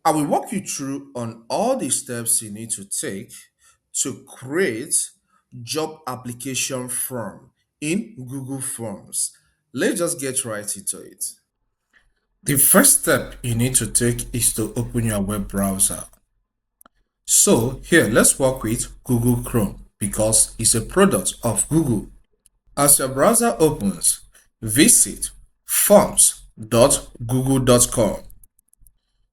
I will walk you through on all the steps you need to take to create job application form in Google Forms. Let's just get right into it. The first step you need to take is to open your web browser. So here, let's work with Google Chrome because it's a product of Google. As your browser opens, visit forms.google.com.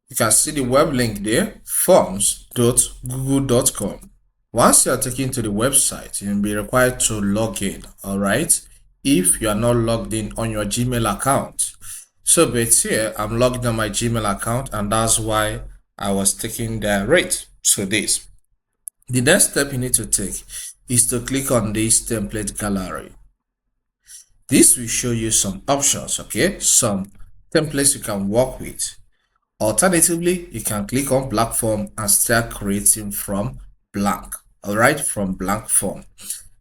You can see the web link there, forms.google.com. Once you are taken to the website, you'll be required to log in, all right? If you are not logged in on your Gmail account. So, but here, I'm logged on my Gmail account, and that's why I was taking the rate to this. The next step you need to take is to click on this template gallery. This will show you some options, okay? Some templates you can work with. Alternatively, you can click on blank form and start creating from blank, all right, from blank form.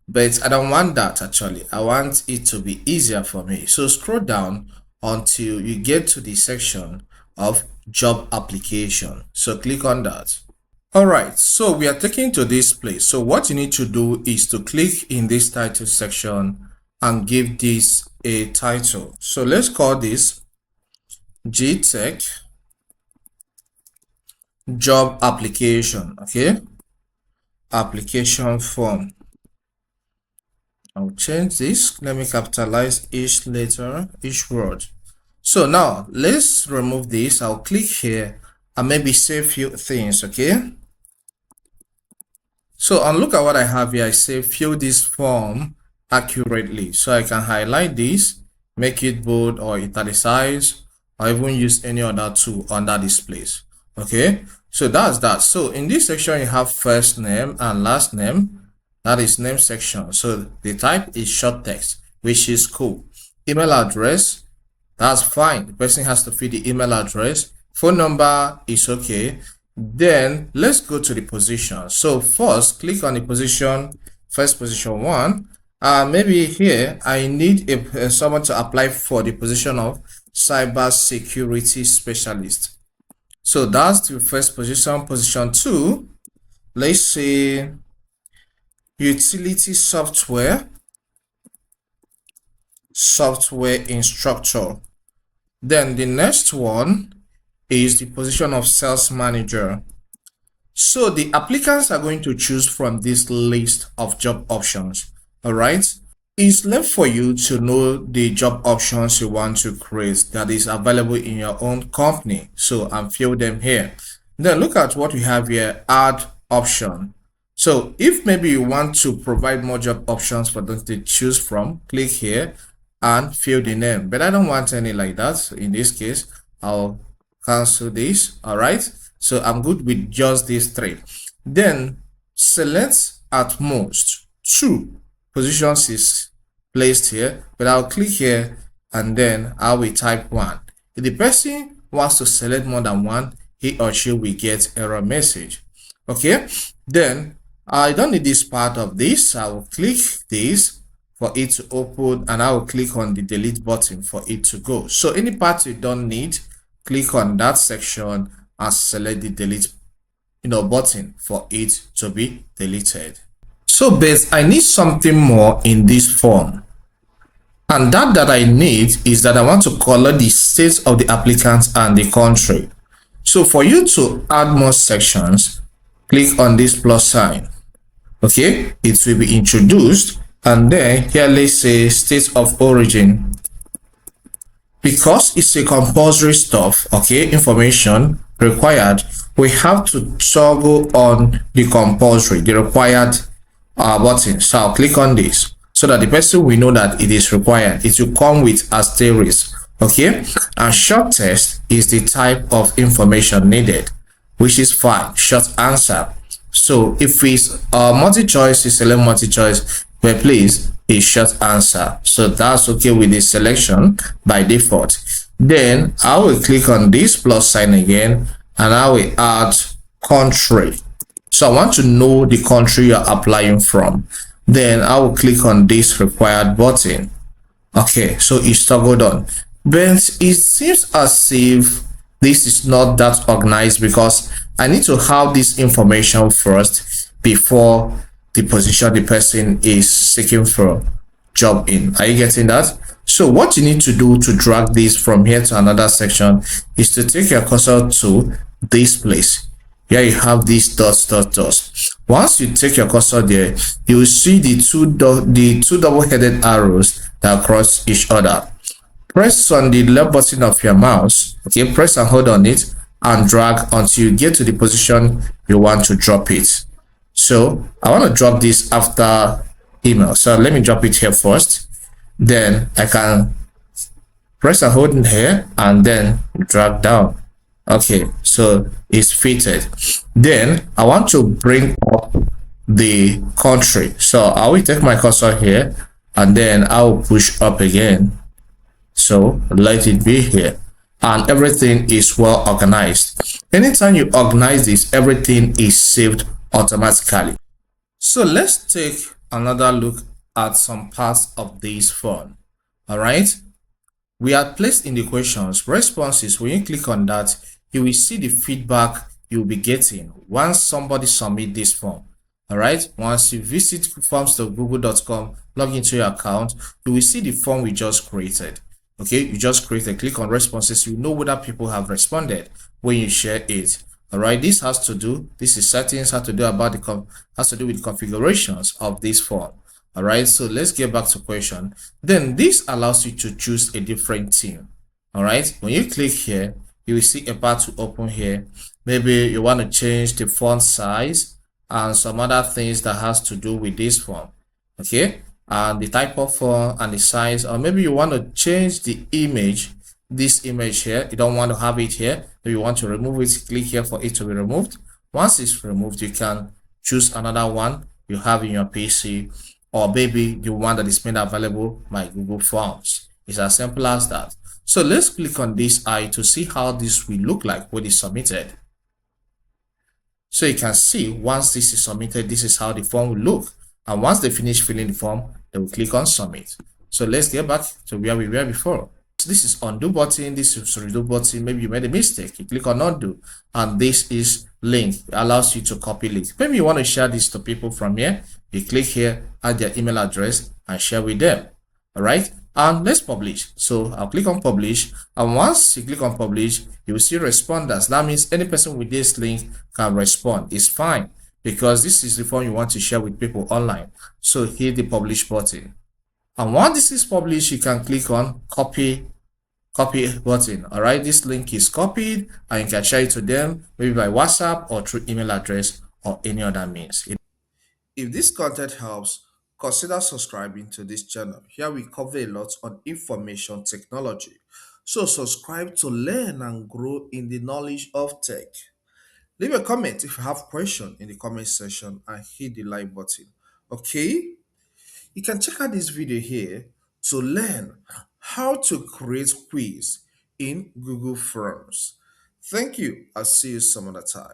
But I don't want that actually. I want it to be easier for me. So scroll down until you get to the section of job application. So click on that. All right, so we are taken to this place. So what you need to do is to click in this title section and give this a title. So let's call this G-Tech job application, okay? Application form. I'll change this. Let me capitalize each letter, each word. So now let's remove this. I'll click here and maybe say a few things, okay? So and look at what I have here. I say fill this form accurately. So I can highlight this, make it bold or italicize, or even use any other tool under this place. Okay, so that's that. So in this section you have first name and last name. That is name section. So the type is short text, which is cool. Email address, that's fine. The person has to fill the email address. Phone number is okay. Then let's go to the position. So first click on the position, first position 1. Maybe here I need someone to apply for the position of cyber security specialist. So that's the first position. Position 2, let's say utility software instructor. Then the next one is the position of sales manager. So the applicants are going to choose from this list of job options. All right, it's left for you to know the job options you want to create that is available in your own company. So and fill them here. Then look at what we have here, add option. So if maybe you want to provide more job options for them to choose from, click here and fill the name. But I don't want any like that. So in this case, I'll cancel this. All right, so I'm good with just these 3. Then select at most 2 positions is placed here, but I'll click here and then I will type 1. If the person wants to select more than 1, he or she will get error message. Okay, then I don't need this part of this. I will click this for it to open and I will click on the delete button for it to go. So any part you don't need, click on that section and select the delete button for it to be deleted. So but I need something more in this form, and that I need is that I want to color the state of the applicant and the country. So for you to add more sections, click on this plus sign. Okay, it will be introduced, and then here let's say state of origin. Because it's a compulsory stuff, okay, information required, we have to toggle on the compulsory, the required button. So I'll click on this so that the person will know that it is required. It will come with asterisk, okay, and short text is the type of information needed, which is fine. Short answer. So if it's multi-choice, it's select multi-choice, but please a short answer. So that's okay with the selection by default. Then I will click on this plus sign again and I will add country. So I want to know the country you're applying from. Then I will click on this required button. Okay, so it's toggled on. But it seems as if this is not that organized because I need to have this information first before the position the person is seeking for job in. Are you getting that? So what you need to do to drag this from here to another section is to take your cursor to this place. Here you have these dots. Once you take your cursor there, you will see the two double-headed arrows that cross each other. Press on the left button of your mouse, okay, press and hold on it and drag until you get to the position you want to drop it. So I want to drop this after email, so let me drop it here first. Then I can press and hold in here and then drag down. Okay, so it's fitted. Then I want to bring up the country, so I will take my cursor here and then I'll push up again. So let it be here, and everything is well organized. Anytime you organize this, everything is saved automatically. So let's take another look at some parts of this form. All right, we are placed in the questions responses. When you click on that, you will see the feedback you'll be getting once somebody submit this form. All right, once you visit forms.google.com, log into your account, you will see the form we just created. Okay, you just click on responses. You know whether people have responded when you share it. All right, this is settings, has to do with configurations of this form. All right, so let's get back to question. Then this allows you to choose a different theme. All right, when you click here, you will see a bar to open here. Maybe you want to change the font size and some other things that has to do with this form. Okay, and the type of font and the size, or maybe you want to change the image, this image here, you don't want to have it here, if you want to remove it, click here for it to be removed. Once it's removed, you can choose another one you have in your PC, or maybe the one that is made available by Google Forms. It's as simple as that. So let's click on this eye to see how this will look like when it's submitted. So you can see once this is submitted, this is how the form will look. And once they finish filling the form, they will click on submit. So let's get back to where we were before. So this is undo button, this is redo button. Maybe you made a mistake, you click on undo, and this is link. It allows you to copy link. Maybe you want to share this to people from here, you click here, add their email address and share with them. All right, and let's publish. So I'll click on publish, and once you click on publish, you will see responders. That means any person with this link can respond. It's fine because this is the form you want to share with people online. So hit the publish button, and once this is published, you can click on copy button. All right, this link is copied and you can share it to them, maybe by WhatsApp or through email address or any other means. If this content helps, consider subscribing to this channel. Here we cover a lot on information technology. So subscribe to learn and grow in the knowledge of tech. Leave a comment if you have question in the comment section and hit the like button. Okay? You can check out this video here to learn how to create quiz in Google Forms. Thank you. I'll see you some other time.